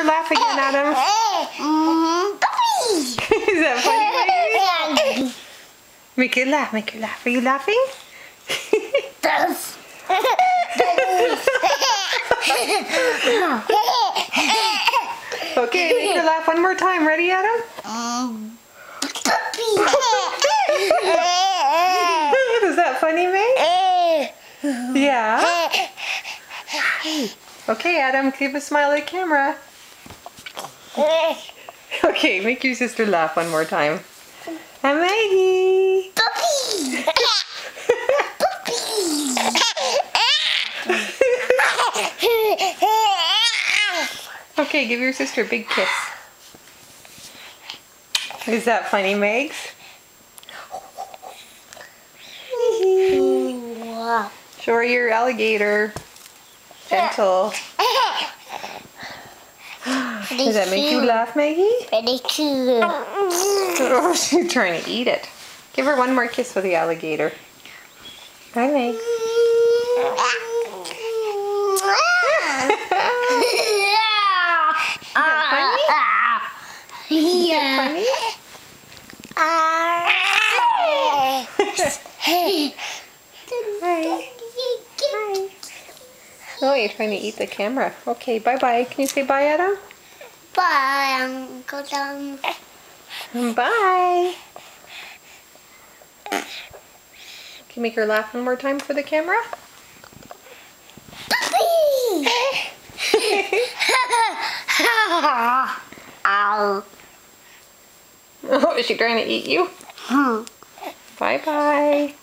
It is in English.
her laugh again, Adam. Is that funny? Make her laugh, make her laugh. Are you laughing? Okay, make her laugh one more time. Ready, Adam? Is that funny, May? Yeah. Okay, Adam, keep a smile at the camera. Okay, make your sister laugh one more time. And Maggie. Okay, give your sister a big kiss. Is that funny, Megs? Show her your alligator. Gentle. Does that make you laugh, Maggie? Pretty cute. Oh, she's trying to eat it. Give her one more kiss with the alligator. Bye, Meg. Yeah. Hey. Hi. Oh, you're trying to eat the camera. Okay, bye-bye. Can you say bye, Adam? Bye, Uncle Tom. Bye. Can you make her laugh one more time for the camera? Ow. Oh, is she trying to eat you? Bye-bye.